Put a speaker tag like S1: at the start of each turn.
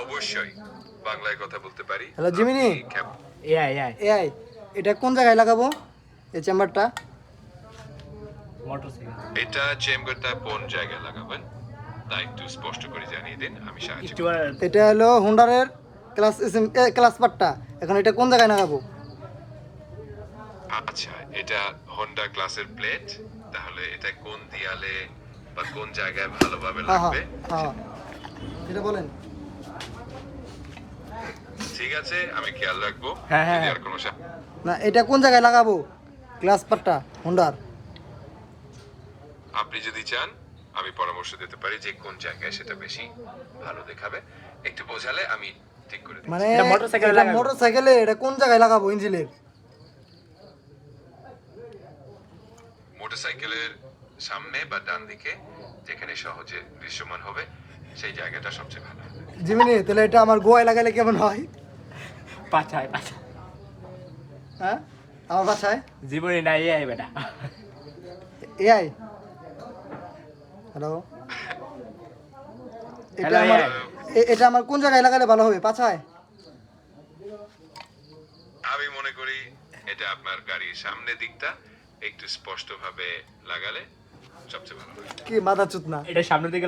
S1: অবশ্যই বাংলায় কথা বলতে পারি।
S2: Hello Gemini,
S3: AI AI
S2: AI এটা কোন জায়গায় লাগাবো এই চেম্বারটা?
S3: মোটরসাইকেল।
S1: এটা চেম্বারটা কোন জায়গায় লাগাবেন তা একটু স্পষ্ট করে জানিয়ে দিন, আমি সাহায্য
S3: একটু
S1: করব।
S2: এটা হলো হুন্ডারের ক্লাস পার্টটা, এখন এটা কোন জায়গায় লাগাবো?
S1: আচ্ছা, এটা হোন্ডা ক্লাসের প্লেট, তাহলে এটা কোন দেয়ালে বা কোন জায়গায় ভালোভাবে
S2: হ্যাঁ হ্যাঁ
S1: লাগবে?
S2: হ্যাঁ, এটা বলেন।
S1: ঠিক আছে, আমি খেয়াল রাখবো।
S3: হ্যাঁ, হ্যাঁ,
S1: যদি
S3: হ্যাঁ।
S1: আর কোনো
S2: না, এটা কোন জায়গায় লাগাবো ক্লাস পার্টটা হুন্ডার?
S1: আপনি যদি চান আমি পরামর্শ দিতে পারি যে কোন জায়গায় সেটা বেশি ভালো দেখাবে, একটু বোঝালে আমি ঠিক করে দিই।
S2: মানে
S3: এটা মোটরসাইকেলে লাগাবো।
S2: মোটরসাইকেলে এটা কোন জায়গায় লাগাবো ইঞ্জিনের?
S1: মোটরসাইকেলের সামনে বা ডান দিকে যেখানে সহজে দৃশ্যমান হবে সেই জায়গাটা সবচেয়ে ভালো হবে।
S2: জিমিনি, তাহলে এটা আমার গোয়ায় লাগালে কেমন হয়?
S3: পাছায়
S2: হ্যাঁ, আমার বাসায়।
S3: জীবনে না এআই বেটা।
S2: এআই, হ্যালো, এটা
S3: Hello,
S2: আমার
S3: AI
S2: এটা আমার কোন জায়গায় লাগালে ভালো হবে? পাছায়?
S1: আমি মনে করি এটা আপনার গাড়ির সামনের দিকটা একটু স্পষ্টভাবে লাগালে সবচেয়ে ভালো হয়।
S2: কি মাথা চুত না?
S3: এটা সামনের দিকে